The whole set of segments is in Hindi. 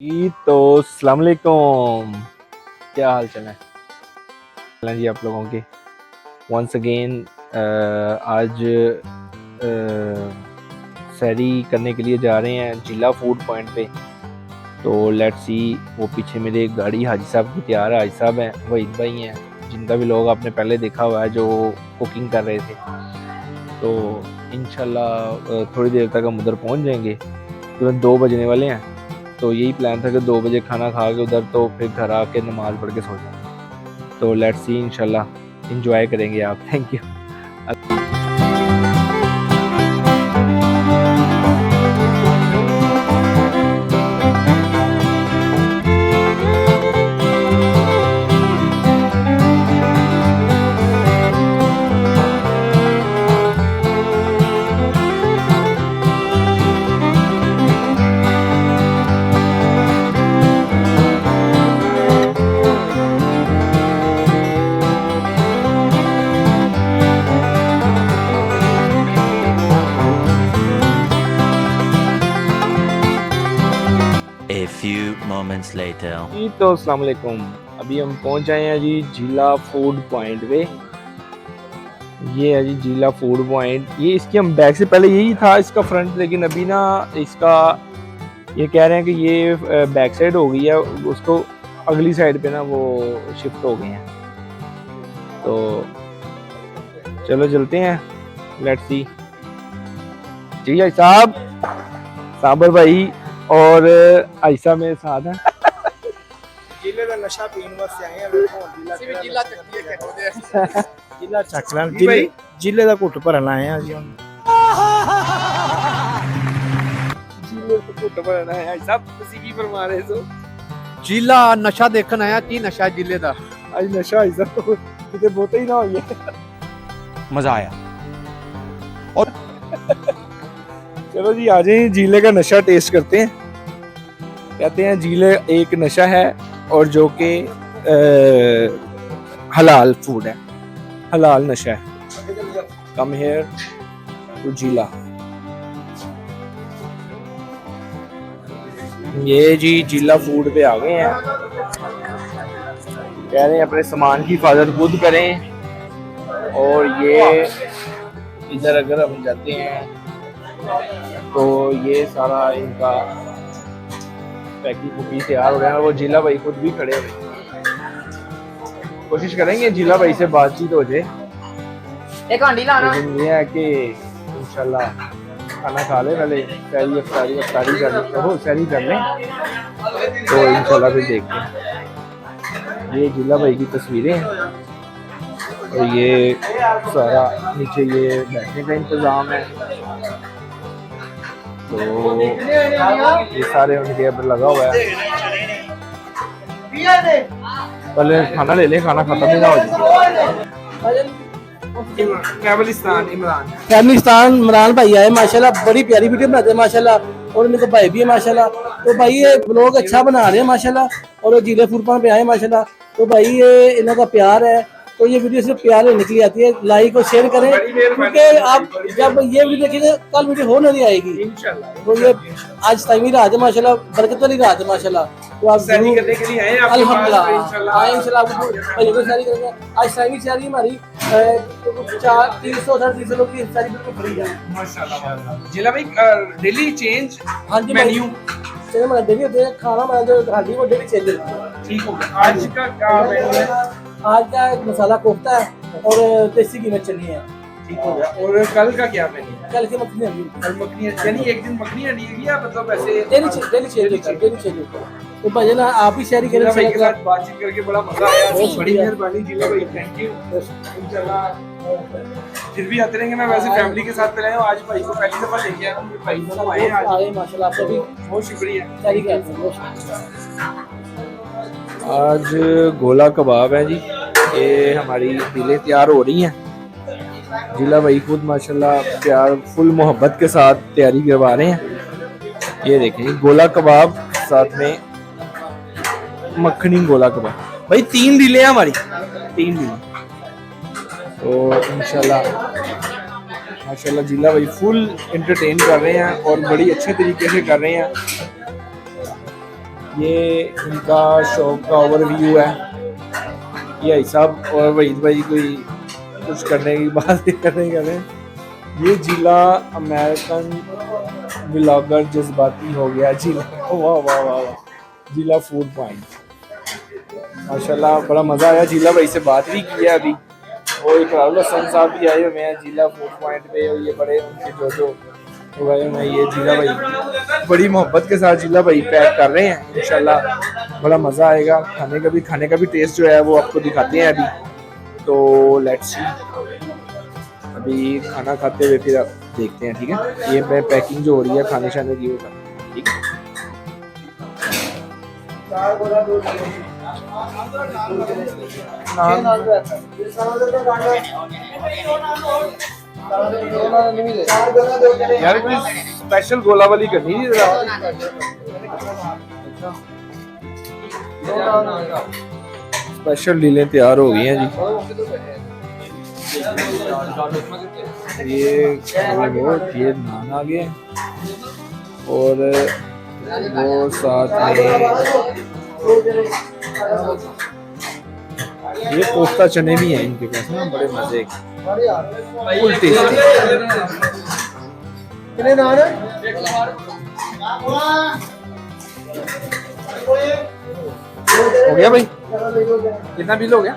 जी तो अस्सलाम वालेकुम, क्या हाल चाल है जी आप लोगों के। वंस अगेन आज सैरी करने के लिए जा रहे हैं जिला फूड पॉइंट पे। तो लेट्स सी, वो पीछे मेरे गाड़ी हाजी साहब की तैयार है। हाजी साहब हैं, वहीद भाई हैं, जिनका भी लोग आपने पहले देखा हुआ है जो कुकिंग कर रहे थे। तो इंशाल्लाह थोड़ी देर तक हम उधर पहुंच जाएंगे, तुरंत 2 बजने वाले हैं। तो यही प्लान था कि 2 बजे खाना खा के उधर, तो फिर घर आके नमाज़ पढ़ के सो जाए। तो लेट्स सी, इंशाल्लाह इंजॉय करेंगे आप। Thank you. moments later. जी तो अस्सलाम वालेकुम, अभी हम पहुंच आए हैं जी जिला फूड पॉइंट पे। ये है जी जिला फूड पॉइंट। ये इसकी हम बैक से पहले यही था इसका फ्रंट, लेकिन अभी ना इसका ये कह रहे हैं कि ये बैक साइड हो गई है, उसको अगली साइड पे ना वो शिफ्ट हो गए हैं। तो चलो चलते हैं, लेट्स सी। जी भाई साहब, साबर भाई और आयशा मेरे साथ हैं। जिले का नशा पीने वास्ते आए हैं। जिला चक लैन, जिले का घुट भरन आए हैं जी। जिले का घुट भरन आए हैं साहब, ਤੁਸੀਂ ਕੀ ਫਰਮਾ ਰਹੇ ਹੋ? जिला नशा देखन आया की नशा जिले दा आज नशा है सब, किते बोते ही ना होइए। मजा आया। और चलो जी आ जाए, जिले का नशा टेस्ट करते हैं। कहते हैं जिले एक नशा है और जो कि हलाल फूड है, हलाल नशा है। कम हेयर टू जिला। ये जी जिला फूड पे आ गए हैं। कह रहे हैं अपने सामान की हिफाजत खुद करें। और ये इधर अगर हम जाते हैं तो ये सारा इनका पैकिंग कुकी तैयार हो रहा है। वो जिला भाई खुद भी खड़े हुए, कोशिश करेंगे जिला भाई से बातचीत हो जाए। लेकिन ये है कि इंशाल्लाह खाना खा ले, पहले सैरी अफ्तारी कर लें तो इंशाल्लाह फिर देखते हैं। ये जिला भाई की तस्वीरें हैं और ये सारा नीचे ये बैठने का इंतज़ाम है। तो ये सारे उनके ऊपर लगा हुआ है। पहले खाना ले ले, खाना खत्म ही ना हो जाए। कैबलिस्तान इमरान इमरान भाई आए माशाल्लाह, बड़ी प्यारी वीडियो बनाते हैं माशाल्लाह। और इनके भाई भी है माशाल्लाह। तो भाई ये ब्लॉग अच्छा बना रहे हैं माशाल्लाह। और जिले फूड पे आए माशाल्लाह। तो भाई ये इनका प्यार है, तो ये वीडियो सिर्फ प्यार लेने के लिए आती है। लाइक और शेयर करें, क्योंकि आप जब ये वीडियो देखेंगे कल वीडियो हो नहीं आएगी। तो ये आज टाइम ही रात है माशाल्लाह, बरकत वाली रात है माशाल्लाह। तो आप सैरी करने के लिए आए हैं आपके अल्हम्दुलिल्लाह इंशाल्लाह। आए इंशाल्लाह भाई को सैरी करेंगे। आज सैरी सैरी हमारी 300 लोग की सैरी बिल्कुल फ्री है माशाल्लाह। जिला भाई डेली चेंज हाँ जी मेन्यू चलिए हमारा डेली होते हैं खाना, हमारा जो खाली वो डेली चेंज होता है। ठीक हो गया। आज का क्या मेन्यू है? आज का एक मसाला कोफ्ता है और देसी कीमत चली है। ठीक हो गया। और कल का क्या मेन्यू है? कल की मखनी होगी, कल मखनी, यानी एक दिन मखनी है या मतलब ऐसे डेली चेंज होता है। तो भाई ना आप ही शेयर जिला भाई के करें। साथ बातचीत करके बड़ा मजा आया। बहुत बड़ी मेहरबानी जिला भाई, थैंक यू। इंशाल्लाह फिर भी आते रहेंगे। मैं वैसे फैमिली के साथ मिला हूं, आज भाई को पहली दफा लेके आया हूं। भाई दोनों आए आज, आए माशाल्लाह, आपको भी बहुत शुक्रिया। सैरी करते हैं, बहुत शुक्रिया। आज गोला कबाब है जी। ये हमारी दिलें तैयार हो रही हैं। जिला भाई खुद माशाल्लाह प्यार फुल मोहब्बत के साथ तैयारी करवा रहे हैं। ये देखें गोला कबाब, साथ में मक्खनी गोला कबाब। भाई 3 दिलें हैं हमारी, 3 दिलें। तो इंशाल्लाह माशाल्लाह जिला भाई फुल एंटरटेन कर रहे हैं और बड़ी अच्छे तरीके से कर रहे हैं। ये इनका शॉप का ओवरव्यू है। ये भाई साहब और वहीद भाई कोई कुछ करने की बात करने कर रहे हैं। ये जिला अमेरिकन व्लॉगर जज्बाती हो गया जिला, वाह वाह वाह वाह, जिला फूड पॉइंट। माशाल्लाह बड़ा मज़ा आया, जिला भाई से बात भी किया अभी, और इकरारुल हसन साहब भी आए हुए हैं जिला फूड पॉइंट पे, और ये बड़े उनके जो हुए हैं, ये जिला भाई बड़ी मोहब्बत के साथ जिला भाई पैक कर रहे हैं। इंशाल्लाह बड़ा मज़ा आएगा, खाने का भी टेस्ट जो है वो आपको दिखाते हैं अभी। तो लेट्स सी, अभी खाना खाते हुए फिर देखते हैं, ठीक है। ये मैं पैकिंग जो हो रही है खाने शाने की वो करते हैं, ठीक है। यार कोई स्पेशल गोला वाली करनी थी जरा। स्पेशल डीलें तैयार हो गई हैं जी। ये नान आ गए और वो साथ में ये कोफ्ता चने भी हैं इनके पास ना, बड़े मजे के, फुल टेस्टी। कितने नान है? हो गया भाई, कितना बिल हो गया?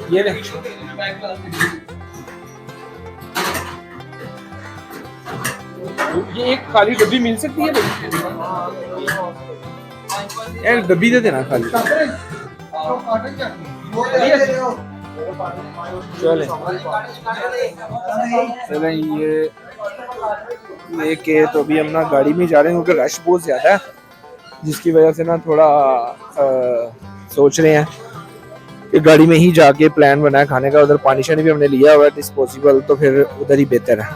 ये ले ये एक खाली डब्बी मिल सकती है यार, डब्बी दे देना खाली। चले चले ये लेके तो अभी हम ना गाड़ी में जा रहे हैं क्योंकि रश बहुत ज़्यादा है, जिसकी वजह से ना थोड़ा सोच रहे हैं कि गाड़ी में ही जाके प्लान बनाया खाने का। उधर पानी शानी भी हमने लिया हुआ है डिस्पोजेबल, तो फिर उधर ही बेहतर है।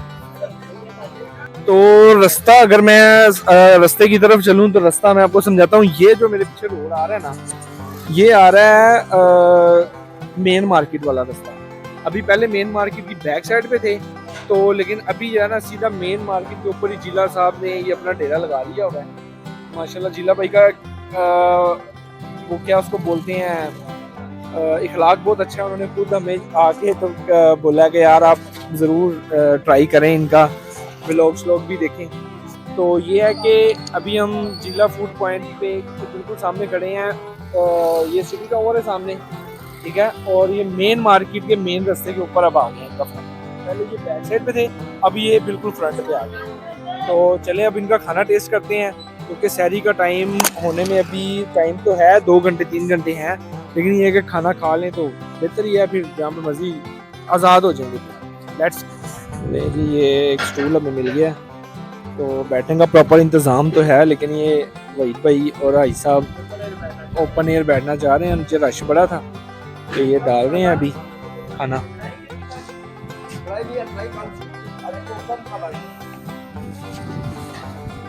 तो रास्ता, अगर मैं रास्ते की तरफ चलूँ तो रास्ता मैं आपको समझाता हूँ। ये जो मेरे पीछे रोड आ रहा है ना, ये आ रहा है मेन मार्केट वाला रास्ता। अभी पहले मेन मार्केट की बैक साइड पे थे, तो लेकिन अभी जो है ना सीधा मेन मार्केट के ऊपर ही जिला साहब ने ये अपना डेरा लगा लिया हुआ है। माशाल्लाह जिला भाई का वो क्या उसको बोलते हैं, इखलाक बहुत अच्छा है। उन्होंने खुद हमें आके तो बोला कि यार आप ज़रूर ट्राई करें, इनका व्लॉग भी देखें। तो ये है कि अभी हम जिला फूड पॉइंट पे बिल्कुल सामने खड़े हैं, ये सिटी टावर है सामने, ठीक है। और ये मेन मार्केट के मेन रास्ते के ऊपर अब आ गए हैं। पहले ये बैक साइड पे थे, अब ये बिल्कुल फ्रंट पे आ गए। तो चले अब इनका खाना टेस्ट करते हैं, क्योंकि सहरी का टाइम होने में अभी टाइम तो है 2 घंटे 3 घंटे हैं, लेकिन ये कि खाना खा लें तो बेहतर ही है, फिर जहाँ पे मर्जी आज़ाद हो जाएंगे। लेट्स जी, ये एक स्टूल हमें मिल गया, तो बैठने का प्रॉपर इंतज़ाम तो है, लेकिन ये वहीद भाई और भाई साहब ओपन एयर बैठना चाह रहे हैं। नीचे रश बड़ा था, तो ये डाल रहे हैं अभी खाना।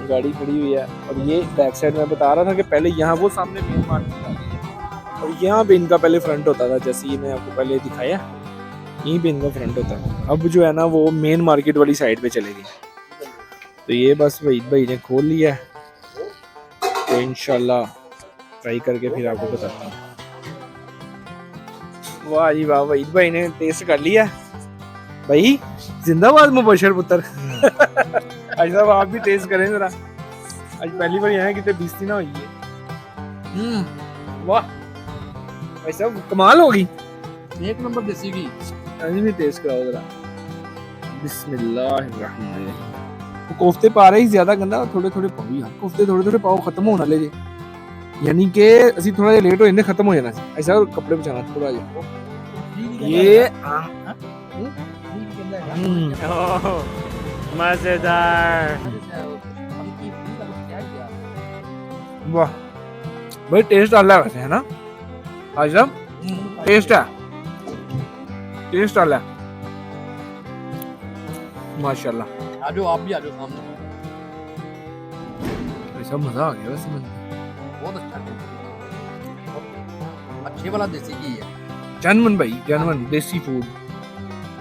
गाड़ी खड़ी हुई है, और ये बैक साइड में बता रहा था कि पहले यहाँ वो सामने मेन मार्केट है, और यहाँ पे इनका पहले फ्रंट होता था, जैसे ये मैं आपको पहले दिखाया, यहीं पे इनका फ्रंट होता था। अब जो है ना वो मेन मार्केट वाली साइड पे चले गए। तो ये बस वहीद भाई ने खोल लिया है, तो इंशाल्लाह ट्राई करके फिर आपको बताता हूँ। वाह जी वाह, वहीद भाई ने टेस्ट कर लिया भाई। जिंदाबाद मुबशर पुत्र। आज साहब आप भी टेस्ट करें जरा, आज पहली बार यहाँ कितने बेइज्जती ना हुई है। वाह भाई साहब कमाल होगी, एक नंबर देसी घी। अभी भी टेस्ट कराओ जरा। बिस्मिल्लाहिर्रहमानिर्रहीम। तो कोफ्ते पा रहे ही ज्यादा गंदा, थोड़े थोड़े पाओ यार, कोफ्ते थोड़े थोड़े पाओ, खत्म होना ले जे, यानी कि ਅਸੀਂ थोड़ा ਜਿਹਾ लेट हो जाने, खत्म हो जाना ऐसा कपड़े बचाना थोड़ा जिहा। ये मजेदार, वाह भाई टेस्ट अलग है वैसे, है ना भाई साहब? टेस्ट है, टेस्ट अलग है माशाल्लाह। आजो आप भी आजो सामने, ऐसा मजा आ गया वैसे मुझे, बहुत अच्छा अच्छे वाला देसी घी है। जनवन भाई, जनवन देसी फूड।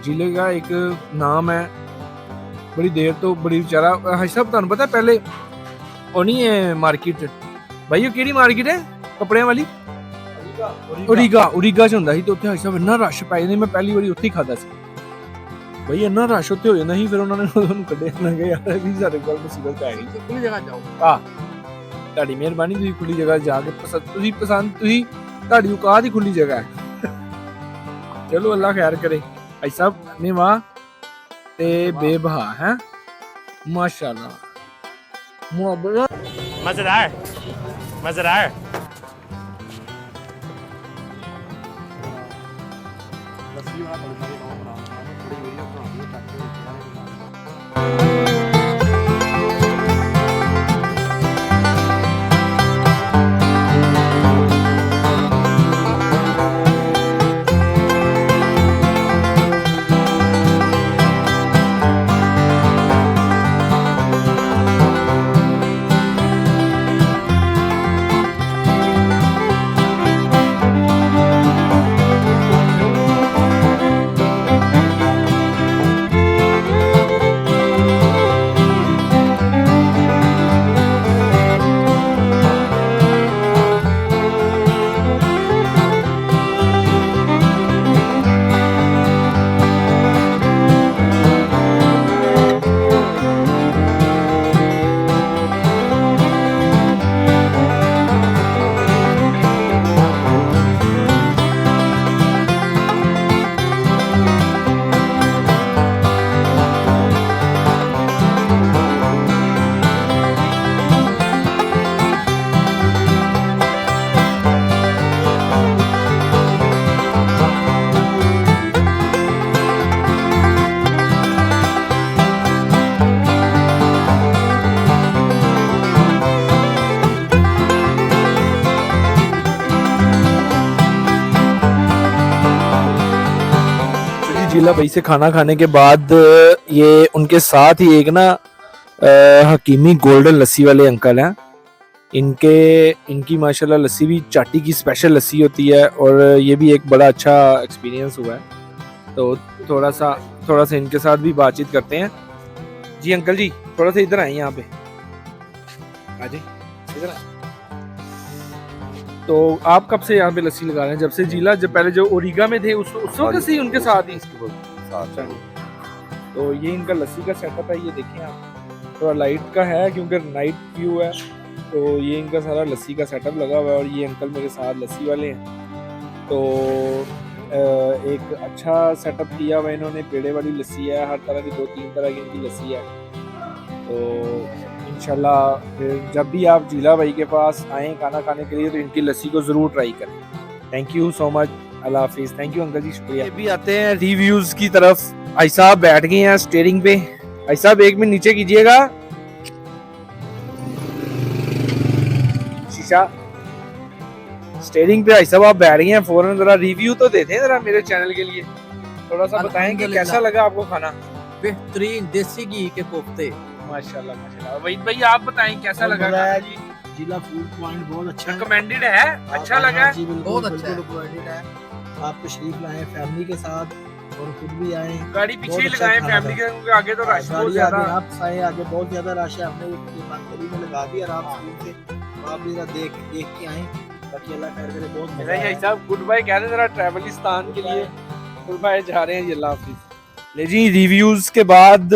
जिले का एक नाम है बड़ी देर तो बड़ी बेचारा हाजी साहब ਤੁਹਾਨੂੰ पता पहले ਉਹ ਨਹੀਂ ਹੈ ਮਾਰਕੀਟ ਭਾਈ ਉਹ ਕਿਹੜੀ ਮਾਰਕੀਟ ਹੈ ਕੱਪੜਿਆਂ ਵਾਲੀ ਉਰੀਗਾ ਚ ਹੁੰਦਾ ਸੀ ਤੇ ਉੱਥੇ ਹਾਜੀ ਸਾਹਿਬ ਇੰਨਾ ਰਸ਼ ਪੈ ਜਾਂਦਾ ਮੈਂ ਪਹਿਲੀ ਵਾਰੀ ਉੱਥੇ ਹੀ ਖਾਦਾ ਸੀ ਭਾਈ ਇੰਨਾ ਰਸ਼ ਉੱਥੇ ਹੋ ਜਾਂਦਾ ਸੀ ਫਿਰ ਉਹਨਾਂ ਨੇ ਉਹਨੂੰ ਕੱਢਿਆ ਨਾ ਕਿ ਯਾਰ ਵੀ ਸਾਡੇ ਕੋਲ ਮੁਸੀਬਤ ਪੈ ਗਈ ਖੁੱਲੀ ਜਗ੍ਹਾ ਜਾਓ ਤੁਹਾਡੀ ਮਿਹਰਬਾਨੀ ਤੁਸੀਂ ਖੁੱਲੀ ਜਗ੍ਹਾ ਜਾ ਕੇ ਤੁਸੀਂ ਤੁਹਾਡੀ ਔਕਾਤ ਹੀ ਖੁੱਲੀ ਜਗ੍ਹਾ ਹੈ ਚਲੋ ਅੱਲਾ ਖੈਰ ਕਰੇ ਭਾਈ ਸਾਹਿਬ ਨੇ ਵਾਹ ਤੇ ਬੇਬਹਾ ਹੈ ਮਾਸ਼ਾਅੱਲਾ ਮੁਹੱਬਤ मजेदार जिला भाई से खाना खाने के बाद ये उनके साथ ही एक ना हकीमी गोल्डन लस्सी वाले अंकल हैं इनकी माशाल्लाह लस्सी भी चाटी की स्पेशल लस्सी होती है और ये भी एक बड़ा अच्छा एक्सपीरियंस हुआ है तो थोड़ा सा इनके साथ भी बातचीत करते हैं जी अंकल जी थोड़ा सा इधर आए यहाँ पे आ जाइए इधर आए तो आप कब से यहाँ पे लस्सी लगा रहे हैं जब से जिला जब पहले जो ओरिगा में थे उस वक्त से ही उनके साथ ही तो ये इनका लस्सी का सेटअप है ये देखें आप थोड़ा लाइट का है क्योंकि नाइट व्यू है तो ये इनका सारा लस्सी का सेटअप लगा हुआ है और ये अंकल मेरे साथ लस्सी वाले हैं तो एक अच्छा सेटअप किया हुआ इन्होंने पेड़े वाली लस्सी है हर तरह की 2-3 तरह की इनकी लस्सी है तो इंशाल्लाह फिर जब भी आप जिला भाई के पास आएँ खाना खाने के लिए तो इनकी लस्सी को ज़रूर ट्राई करें थैंक यू सो मच अल्लाह हाफिज़ थैंक यू अंकल जी शुक्रिया भी आते हैं रिव्यूज़ की तरफ भाई साहब बैठ गए हैं स्टीयरिंग पे भाई साहब एक मिनट नीचे कीजिएगा शीशा स्टीयरिंग पे भाई साहब आप बैठ गए हैं फौरन जरा रिव्यू तो देते हैं जरा मेरे चैनल के लिए थोड़ा सा बताएं कि कैसा लगा आपको खाना बेहतरीन देसी घी के कोफ्ते माशाल्लाह माशाल्लाह वहीद भाई आप बताएं कैसा लगा जी जिला फूड पॉइंट बहुत अच्छा है रिकमेंडेड है अच्छा लगा जी बिल्कुल बहुत अच्छा है। recommended है आप तशरीफ लाएं फैमिली के साथ और खुद भी आए गाड़ी पीछे ही बहुत अच्छा लगाएं खाना फैमिली के क्योंकि आगे तो रश बहुत ज्यादा आप आए आगे बहुत ज्यादा रश है हमने गली में लगा दिया आराम से तो आप भी जरा देख के आए ताकि अल्लाह खैर करे बहुत मजा भाई आए साहब गुड बाय कह रहे हैं जरा ट्रैवलिस्तान के लिए गुड बाय जा रहे हैं जी अल्लाह हाफिज़ ले जी रिव्यूज के बाद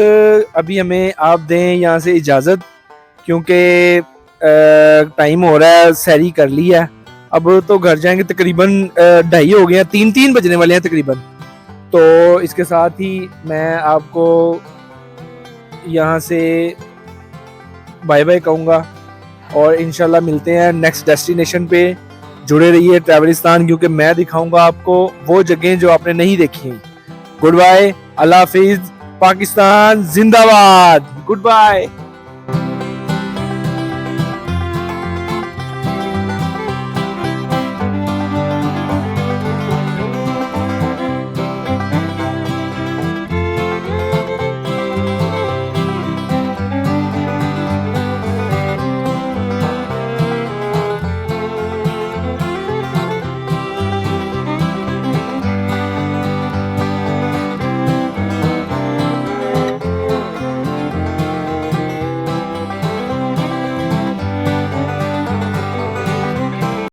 अभी हमें आप दें यहाँ से इजाजत क्योंकि टाइम हो रहा है सहरी कर ली है अब तो घर जाएंगे तकरीबन 2:30 हो गए हैं 3 बजने वाले हैं तकरीबन तो इसके साथ ही मैं आपको यहाँ से बाय बाय कहूँगा और इंशाल्लाह मिलते हैं नेक्स्ट डेस्टिनेशन पे जुड़े रहिए ट्रैवलिस्तान क्योंकि मैं दिखाऊंगा आपको वो जगह जो आपने नहीं देखी गुड बाय अल्लाह हाफिज़ पाकिस्तान जिंदाबाद गुड बाय